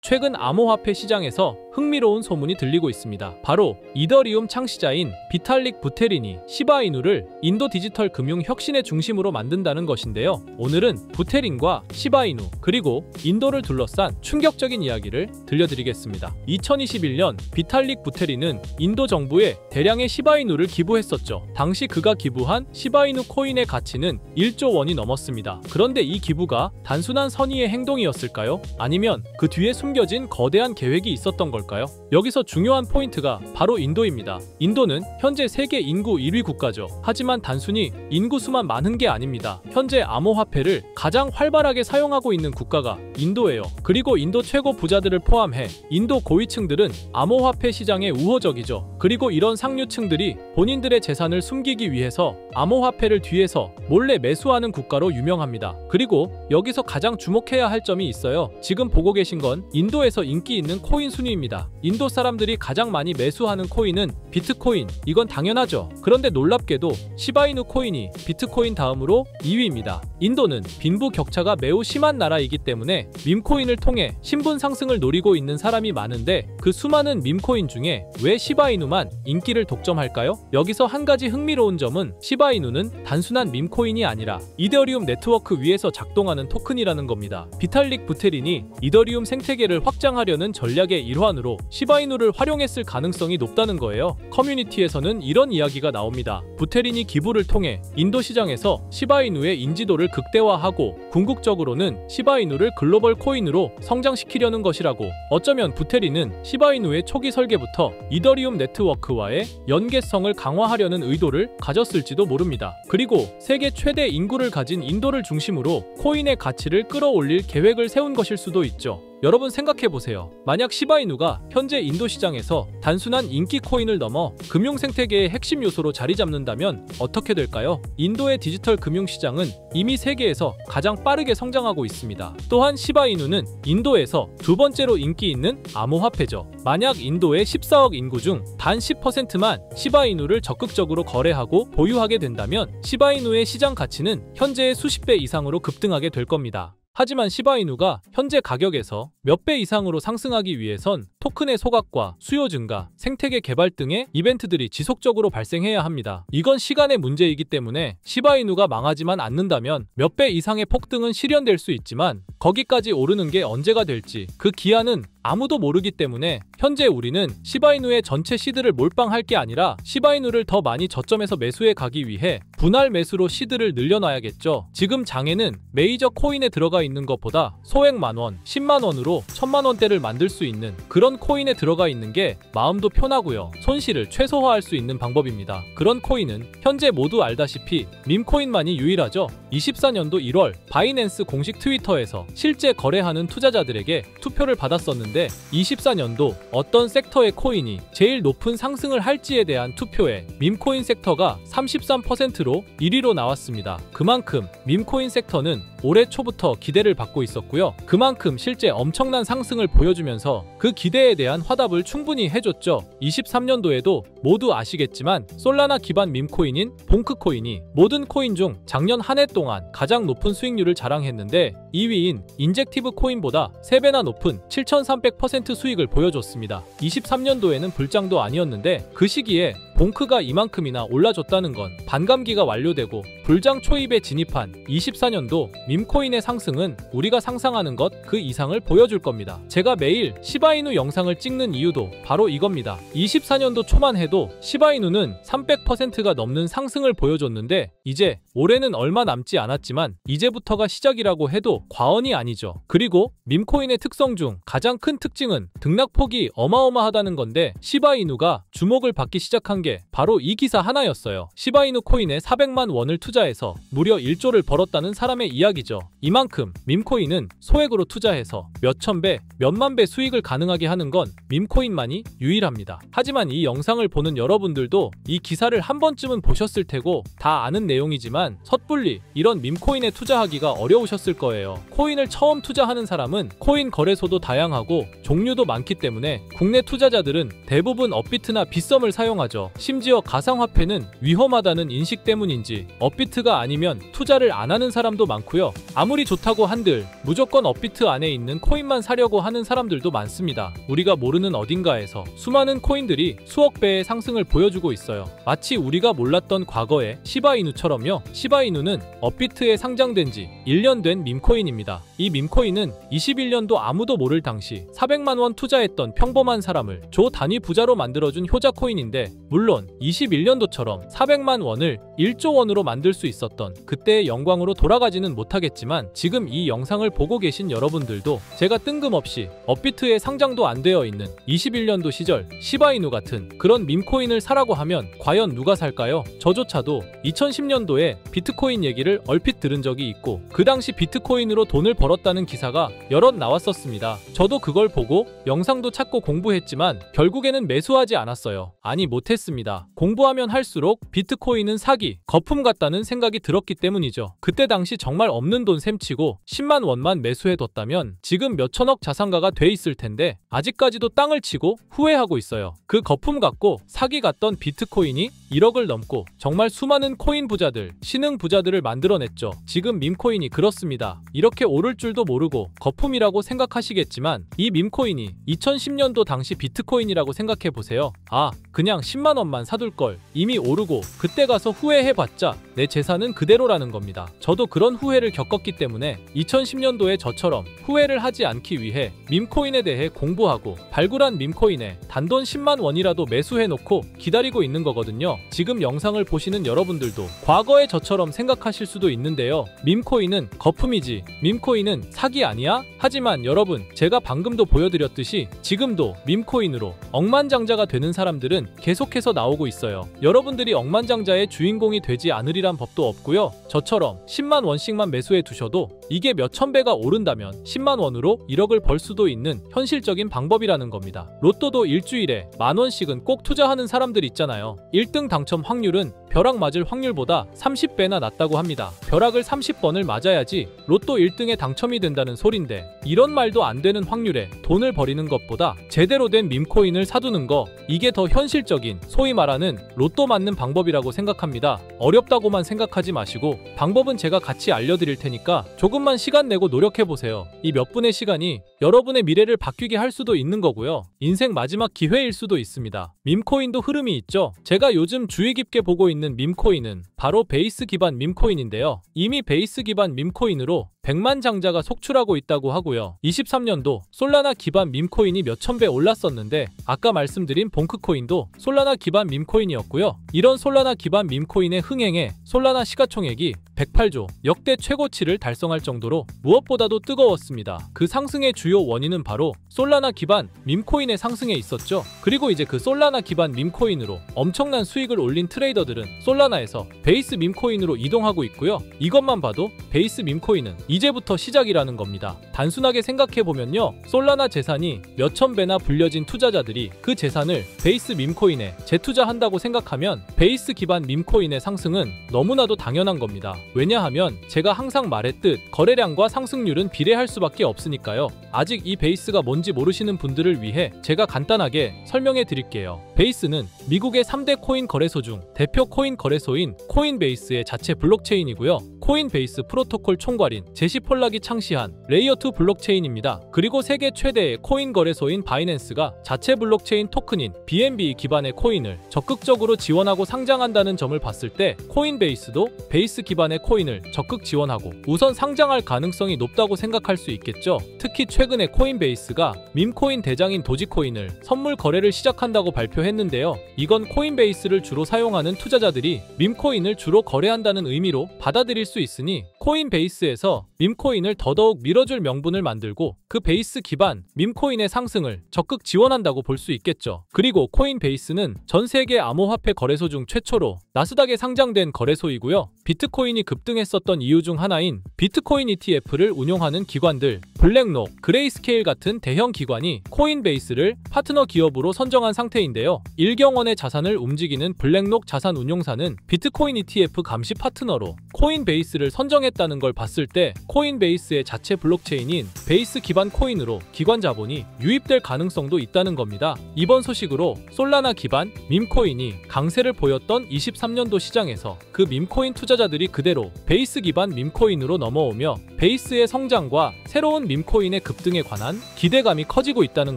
최근 암호화폐 시장에서 흥미로운 소문이 들리고 있습니다. 바로 이더리움 창시자인 비탈릭 부테린이 시바이누를 인도 디지털 금융 혁신의 중심으로 만든다는 것인데요. 오늘은 부테린과 시바이누 그리고 인도를 둘러싼 충격적인 이야기를 들려드리겠습니다. 2021년 비탈릭 부테린은 인도 정부에 대량의 시바이누를 기부했었죠. 당시 그가 기부한 시바이누 코인의 가치는 1조 원이 넘었습니다. 그런데 이 기부가 단순한 선의의 행동이었을까요? 아니면 그 뒤에 숨겨진 거대한 계획이 있었던 걸까요? 여기서 중요한 포인트가 바로 인도입니다. 인도는 현재 세계 인구 1위 국가죠. 하지만 단순히 인구수만 많은 게 아닙니다. 현재 암호화폐를 가장 활발하게 사용하고 있는 국가가 인도예요. 그리고 인도 최고 부자들을 포함해 인도 고위층들은 암호화폐 시장에 우호적이죠. 그리고 이런 상류층들이 본인들의 재산을 숨기기 위해서 암호화폐를 뒤에서 몰래 매수하는 국가로 유명합니다. 그리고 여기서 가장 주목해야 할 점이 있어요. 지금 보고 계신 건 인도에서 인기 있는 코인 순위입니다. 인도 사람들이 가장 많이 매수하는 코인은 비트코인. 이건 당연하죠. 그런데 놀랍게도 시바이누 코인이 비트코인 다음으로 2위입니다. 인도는 빈부 격차가 매우 심한 나라이기 때문에 밈코인을 통해 신분 상승을 노리고 있는 사람이 많은데 그 수많은 밈코인 중에 왜 시바이누만 인기를 독점할까요? 여기서 한 가지 흥미로운 점은 시바이누는 단순한 밈코인이 아니라 이더리움 네트워크 위에서 작동하는 토큰이라는 겁니다. 비탈릭 부테린이 이더리움 생태계를 확장하려는 전략의 일환으로 시바이누를 활용했을 가능성이 높다는 거예요. 커뮤니티에서는 이런 이야기가 나옵니다. 부테린이 기부를 통해 인도 시장에서 시바이누의 인지도를 극대화하고 궁극적으로는 시바이누를 글로벌 코인으로 성장시키려는 것이라고. 어쩌면 부테린은 시바이누의 초기 설계부터 이더리움 네트워크와의 연계성을 강화하려는 의도를 가졌을지도 모릅니다. 그리고 세계 최대 인구를 가진 인도를 중심으로 코인의 가치를 끌어올릴 계획을 세운 것일 수도 있죠. 여러분 생각해보세요. 만약 시바이누가 현재 인도 시장에서 단순한 인기 코인을 넘어 금융 생태계의 핵심 요소로 자리 잡는다면 어떻게 될까요? 인도의 디지털 금융 시장은 이미 세계에서 가장 빠르게 성장하고 있습니다. 또한 시바이누는 인도에서 두 번째로 인기 있는 암호화폐죠. 만약 인도의 14억 인구 중 단 10%만 시바이누를 적극적으로 거래하고 보유하게 된다면 시바이누의 시장 가치는 현재의 수십 배 이상으로 급등하게 될 겁니다. 하지만 시바이누가 현재 가격에서 몇 배 이상으로 상승하기 위해선 토큰의 소각과 수요 증가, 생태계 개발 등의 이벤트들이 지속적으로 발생해야 합니다. 이건 시간의 문제이기 때문에 시바이누가 망하지만 않는다면 몇 배 이상의 폭등은 실현될 수 있지만 거기까지 오르는 게 언제가 될지 그 기한은 아무도 모르기 때문에 현재 우리는 시바이누의 전체 시드를 몰빵할 게 아니라 시바이누를 더 많이 저점에서 매수해 가기 위해 분할 매수로 시드를 늘려놔야겠죠. 지금 장에는 메이저 코인에 들어가 있는 것보다 소액 만원, 10만원으로 1000만원대를 만들 수 있는 그런 코인에 들어가 있는 게 마음도 편하고요. 손실을 최소화할 수 있는 방법입니다. 그런 코인은 현재 모두 알다시피 밈코인만이 유일하죠. 24년도 1월 바이낸스 공식 트위터에서 실제 거래하는 투자자들에게 투표를 받았었는데 24년도 어떤 섹터의 코인이 제일 높은 상승을 할지에 대한 투표에 밈코인 섹터가 33%로 1위로 나왔습니다. 그만큼 밈코인 섹터는 올해 초부터 기대를 받고 있었고요. 그만큼 실제 엄청난 상승을 보여주면서 그 기대에 대한 화답을 충분히 해줬죠. 23년도에도 모두 아시겠지만 솔라나 기반 밈코인인 봉크코인이 모든 코인 중 작년 한 해 동안 가장 높은 수익률을 자랑했는데 2위인 인젝티브 코인보다 3배나 높은 7300% 수익을 보여줬습니다. 23년도에는 불장도 아니었는데 그 시기에 봉크가 이만큼이나 올라줬다는 건 반감기가 완료되고 불장 초입에 진입한 24년도 밈코인의 상승은 우리가 상상하는 것 그 이상을 보여줄 겁니다. 제가 매일 시바이누 영상을 찍는 이유도 바로 이겁니다. 24년도 초만 해도 시바이누는 300%가 넘는 상승을 보여줬는데 이제 올해는 얼마 남지 않았지만 이제부터가 시작이라고 해도 과언이 아니죠. 그리고 밈코인의 특성 중 가장 큰 특징은 등락폭이 어마어마하다는 건데 시바이누가 주목을 받기 시작한 게 바로 이 기사 하나였어요. 시바이누 코인에 400만 원을 투자해서 무려 1조를 벌었다는 사람의 이야기죠. 이만큼 밈코인은 소액으로 투자해서 몇천 배, 몇만 배 수익을 가능하게 하는 건 밈코인만이 유일합니다. 하지만 이 영상을 보는 여러분들도 이 기사를 한 번쯤은 보셨을 테고 다 아는 내용이지만 섣불리 이런 밈코인에 투자하기가 어려우셨을 거예요. 코인을 처음 투자하는 사람은 코인 거래소도 다양하고 종류도 많기 때문에 국내 투자자들은 대부분 업비트나 빗썸을 사용하죠. 심지어 가상화폐는 위험하다는 인식 때문인지 업비트가 아니면 투자를 안 하는 사람도 많고요. 아무리 좋다고 한들 무조건 업비트 안에 있는 코인만 사려고 하는 사람들도 많습니다. 우리가 모르는 어딘가에서 수많은 코인들이 수억 배의 상승을 보여주고 있어요. 마치 우리가 몰랐던 과거의 시바이누처럼요. 시바이누는 업비트에 상장된 지 1년 된 밈코인입니다. 이 밈코인은 21년도 아무도 모를 당시 400만 원 투자했던 평범한 사람을 조 단위 부자로 만들어준 효자 코인인데, 물론 21년도처럼 400만 원을 1조 원으로 만들 수 있었던 그때의 영광으로 돌아가지는 못하겠지만, 지금 이 영상을 보고 계신 여러분들도 제가 뜬금없이 업비트에 상장도 안 되어 있는 21년도 시절 시바이누 같은 그런 밈코인을 사라고 하면 과연 누가 살까요? 저조차도 2010년도에 비트코인 얘기를 얼핏 들은 적이 있고, 그 당시 비트코인으로 돈을 벌었다는 기사가 여럿 나왔었습니다. 저도 그걸 보고 영상도 찾고 공부했지만 결국에는 매수하지 않았어요. 아니, 못했습니다. 공부하면 할수록 비트코인은 사기, 거품 같다는 생각이 들었기 때문이죠. 그때 당시 정말 없는 돈 셈치고 10만 원만 매수해뒀다면 지금 몇천억 자산가가 돼 있을 텐데 아직까지도 땅을 치고 후회하고 있어요. 그 거품 같고 사기 같던 비트코인이 1억을 넘고 정말 수많은 코인 부자들, 신흥 부자들을 만들어냈죠. 지금 밈코인이 그렇습니다. 이렇게 오를 줄도 모르고 거품이라고 생각하시겠지만, 이 밈코인이 2010년도 당시 비트코인이라고 생각해보세요. 아, 그냥 10만 원만 사둘걸. 이미 오르고 그때 가서 후회해봤자 내 재산은 그대로라는 겁니다. 저도 그런 후회를 겪었기 때문에 2010년도에 저처럼 후회를 하지 않기 위해 밈코인에 대해 공부하고 발굴한 밈코인에 단돈 10만 원이라도 매수해놓고 기다리고 있는 거거든요. 지금 영상을 보시는 여러분들도 과거의 저처럼 생각하실 수도 있는데요. 밈코인은 거품이지 밈코인은 사기 아니야? 하지만 여러분, 제가 방금도 보여드렸듯이 지금도 밈코인으로 억만장자가 되는 사람들은 계속해서 나오고 있어요. 여러분들이 억만장자의 주인공이 되지 않으리란 법도 없고요. 저처럼 10만 원씩만 매수해 두셔도 이게 몇천 배가 오른다면 10만 원으로 1억을 벌 수도 있는 현실적인 방법이라는 겁니다. 로또도 일주일에 만 원씩은 꼭 투자하는 사람들 있잖아요. 1등 당첨 확률은 벼락 맞을 확률보다 30배나 낮다고 합니다. 벼락을 30번을 맞아야지 로또 1등에 당첨이 된다는 소린데, 이런 말도 안 되는 확률에 돈을 버리는 것보다 제대로 된 밈코인을 사두는 거, 이게 더 현실적인, 소위 말하는 로또 맞는 방법이라고 생각합니다. 어렵다고만 생각하지 마시고 방법은 제가 같이 알려드릴 테니까 조금만 시간 내고 노력해보세요. 이 몇 분의 시간이 여러분의 미래를 바뀌게 할 수도 있는 거고요. 인생 마지막 기회일 수도 있습니다. 밈코인도 흐름이 있죠. 제가 요즘 주의 깊게 보고 있는 밈코인은 바로 베이스 기반 밈코인인데요. 이미 베이스 기반 밈코인으로 100만 장자가 속출하고 있다고 하고요. 23년도 솔라나 기반 밈코인이 몇천 배 올랐었는데, 아까 말씀드린 봉크코인도 솔라나 기반 밈코인이었고요. 이런 솔라나 기반 밈코인의 흥행에 솔라나 시가총액이 108조, 역대 최고치를 달성할 정도로 무엇보다도 뜨거웠습니다. 그 상승의 주요 원인은 바로 솔라나 기반 밈코인의 상승에 있었죠. 그리고 이제 그 솔라나 기반 밈코인으로 엄청난 수익을 올린 트레이더들은 솔라나에서 베이스 밈코인으로 이동하고 있고요. 이것만 봐도 베이스 밈코인은 이제부터 시작이라는 겁니다. 단순하게 생각해보면요, 솔라나 재산이 몇천 배나 불려진 투자자들이 그 재산을 베이스 밈코인에 재투자한다고 생각하면 베이스 기반 밈코인의 상승은 너무나도 당연한 겁니다. 왜냐하면 제가 항상 말했듯 거래량과 상승률은 비례할 수밖에 없으니까요. 아직 이 베이스가 뭔지 모르시는 분들을 위해 제가 간단하게 설명해 드릴게요. 베이스는 미국의 3대 코인 거래소 중 대표 코인 거래소인 코인베이스의 자체 블록체인이고요. 코인베이스 프로토콜 총괄인 제시 폴락이 창시한 레이어2 블록체인입니다. 그리고 세계 최대의 코인 거래소인 바이낸스가 자체 블록체인 토큰인 BNB 기반의 코인을 적극적으로 지원하고 상장한다는 점을 봤을 때, 코인베이스도 베이스 기반의 코인을 적극 지원하고 우선 상장할 가능성이 높다고 생각할 수 있겠죠. 특히 최근에 코인베이스가 밈코인 대장인 도지코인을 선물 거래를 시작한다고 발표했는데요. 이건 코인베이스를 주로 사용하는 투자자들이 밈코인을 주로 거래한다는 의미로 받아들일 수 있으니, 코인베이스에서 밈코인을 더더욱 밀어줄 명분을 만들고 그 베이스 기반 밈코인의 상승을 적극 지원한다고 볼 수 있겠죠. 그리고 코인베이스는 전 세계 암호화폐 거래소 중 최초로 나스닥에 상장된 거래소이고요. 비트코인이 급등했었던 이유 중 하나인 비트코인 ETF를 운용하는 기관들, 블랙록, 그레이스케일 같은 대형 기관이 코인베이스를 파트너 기업으로 선정한 상태인데요. 1경원의 자산을 움직이는 블랙록 자산운용사는 비트코인 ETF 감시 파트너로 코인베이스를 선정했다는 걸 봤을 때 코인베이스의 자체 블록체인인 베이스 기반 코인으로 기관 자본이 유입될 가능성도 있다는 겁니다. 이번 소식으로 솔라나 기반 밈코인이 강세를 보였던 23년도 시장에서 그 밈코인 투자자들이 그대로 베이스 기반 밈코인으로 넘어오며 베이스의 성장과 새로운 밈코인의 급등에 관한 기대감이 커지고 있다는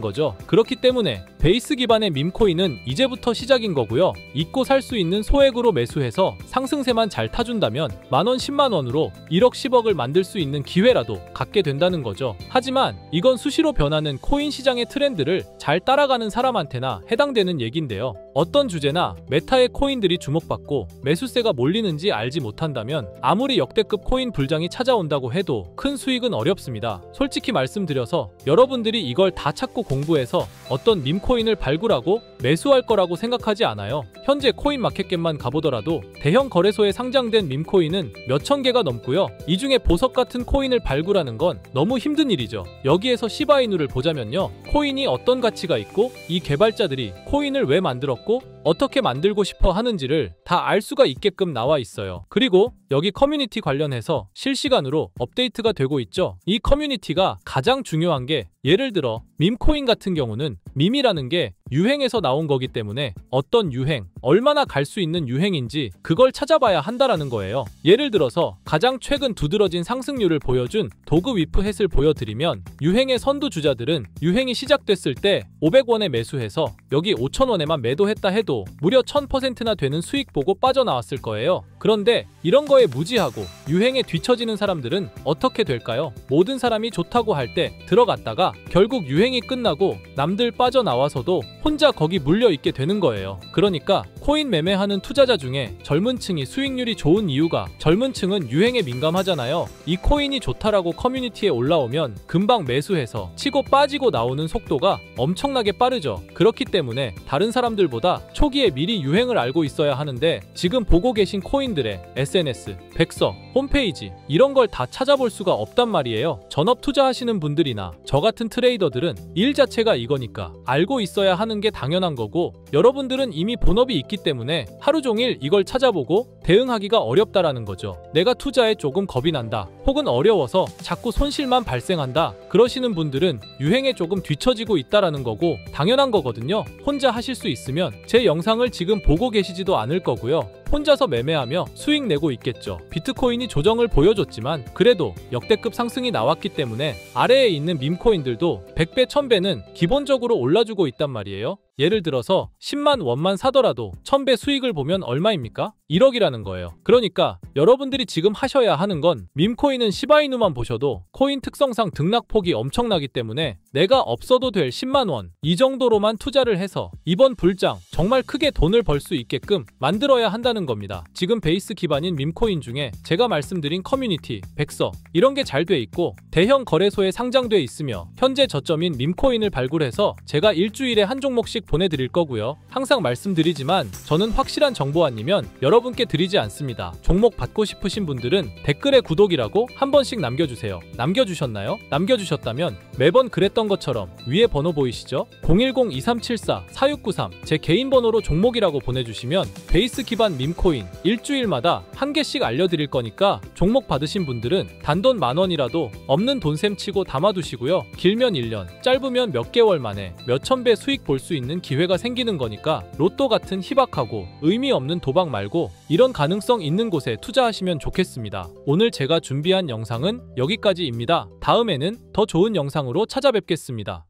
거죠. 그렇기 때문에 베이스 기반의 밈코인은 이제부터 시작인 거고요. 잊고 살 수 있는 소액으로 매수해서 상승세만 잘 타준다면 만원 10만원으로 1억 10억을 만들 수 있는 기회라도 갖게 된다는 거죠. 하지만 이건 수시로 변하는 코인 시장의 트렌드를 잘 따라가는 사람한테나 해당되는 얘긴데요. 어떤 주제나 메타의 코인들이 주목받고 매수세가 몰리는지 알지 못한다면 아무리 역대급 코인 불장이 찾아온다고 해도 큰 수익은 어렵습니다. 솔직히 말씀드려서 여러분들이 이걸 다 찾고 공부해서 어떤 밈코인을 발굴하고 매수할 거라고 생각하지 않아요. 현재 코인마켓겟만 가보더라도 대형 거래소에 상장된 밈코인은 몇천 개가 넘고요. 이 중에 보석 같은 코인을 발굴하는 건 너무 힘든 일이죠. 여기에서 시바이누를 보자면요. 코인이 어떤 가치가 있고 이 개발자들이 코인을 왜 만들었고 어떻게 만들고 싶어 하는지를 다 알 수가 있게끔 나와 있어요. 그리고 여기 커뮤니티 관련해서 실시간으로 업데이트가 되고 있죠. 이 커뮤니티가 가장 중요한 게 예를 들어 밈코인 같은 경우는 밈이라는 게 유행에서 나온 거기 때문에 어떤 유행, 얼마나 갈 수 있는 유행인지 그걸 찾아봐야 한다라는 거예요. 예를 들어서 가장 최근 두드러진 상승률을 보여준 도그 위프햇을 보여드리면 유행의 선두주자들은 유행이 시작됐을 때 500원에 매수해서 여기 5,000원에만 매도했다 해도 무려 1000%나 되는 수익 보고 빠져나왔을 거예요. 그런데 이런 거에 무지하고 유행에 뒤처지는 사람들은 어떻게 될까요? 모든 사람이 좋다고 할 때 들어갔다가 결국 유행이 끝나고 남들 빠져나와서도 혼자 거기 물려있게 되는 거예요. 그러니까 코인 매매하는 투자자 중에 젊은 층이 수익률이 좋은 이유가 젊은 층은 유행에 민감하잖아요. 이 코인이 좋다라고 커뮤니티에 올라오면 금방 매수해서 치고 빠지고 나오는 속도가 엄청나게 빠르죠. 그렇기 때문에 다른 사람들보다 초기에 미리 유행을 알고 있어야 하는데 지금 보고 계신 코인들의 SNS, 백서, 홈페이지 이런 걸 다 찾아볼 수가 없단 말이에요. 전업 투자하시는 분들이나 저 같은 트레이더들은 일 자체가 이거니까 알고 있어야 하는 게 당연한 거고 여러분들은 이미 본업이 있기 때문에 하루 종일 이걸 찾아보고 대응하기가 어렵다라는 거죠. 내가 투자에 조금 겁이 난다 혹은 어려워서 자꾸 손실만 발생한다 그러시는 분들은 유행에 조금 뒤처지고 있다라는 거고 당연한 거거든요. 혼자 하실 수 있으면 제 영상을 지금 보고 계시지도 않을 거고요. 혼자서 매매하며 수익 내고 있겠죠. 비트코인이 조정을 보여줬지만 그래도 역대급 상승이 나왔기 때문에 아래에 있는 밈코인들도 100배, 1000배는 기본적으로 올라주고 있단 말이에요. 예를 들어서 10만 원만 사더라도 1000배 수익을 보면 얼마입니까? 1억이라는 거예요. 그러니까 여러분들이 지금 하셔야 하는 건 밈코인은 시바이누만 보셔도 코인 특성상 등락폭이 엄청나기 때문에 내가 없어도 될 10만 원 이 정도로만 투자를 해서 이번 불장 정말 크게 돈을 벌 수 있게끔 만들어야 한다는 겁니다. 지금 베이스 기반인 밈코인 중에 제가 말씀드린 커뮤니티, 백서 이런 게 잘 돼 있고 대형 거래소에 상장돼 있으며 현재 저점인 밈코인을 발굴해서 제가 일주일에 한 종목씩 보내드릴 거고요. 항상 말씀드리지만 저는 확실한 정보 아니면 여러분께 드리지 않습니다. 종목 받고 싶으신 분들은 댓글에 구독이라고 한 번씩 남겨주세요. 남겨주셨나요? 남겨주셨다면 매번 그랬던 것처럼 위에 번호 보이시죠? 010-2374-4693 제 개인 번호로 종목이라고 보내주시면 베이스 기반 밈코인 일주일마다 한 개씩 알려드릴 거니까 종목 받으신 분들은 단돈 만원이라도 없는 돈셈 치고 담아두시고요. 길면 1년, 짧으면 몇 개월 만에 몇천 배 수익 볼 수 있는 기회가 생기는 거니까 로또 같은 희박하고 의미 없는 도박 말고 이런 가능성 있는 곳에 투자하시면 좋겠습니다. 오늘 제가 준비한 영상은 여기까지입니다. 다음에는 더 좋은 영상으로 찾아뵙겠습니다.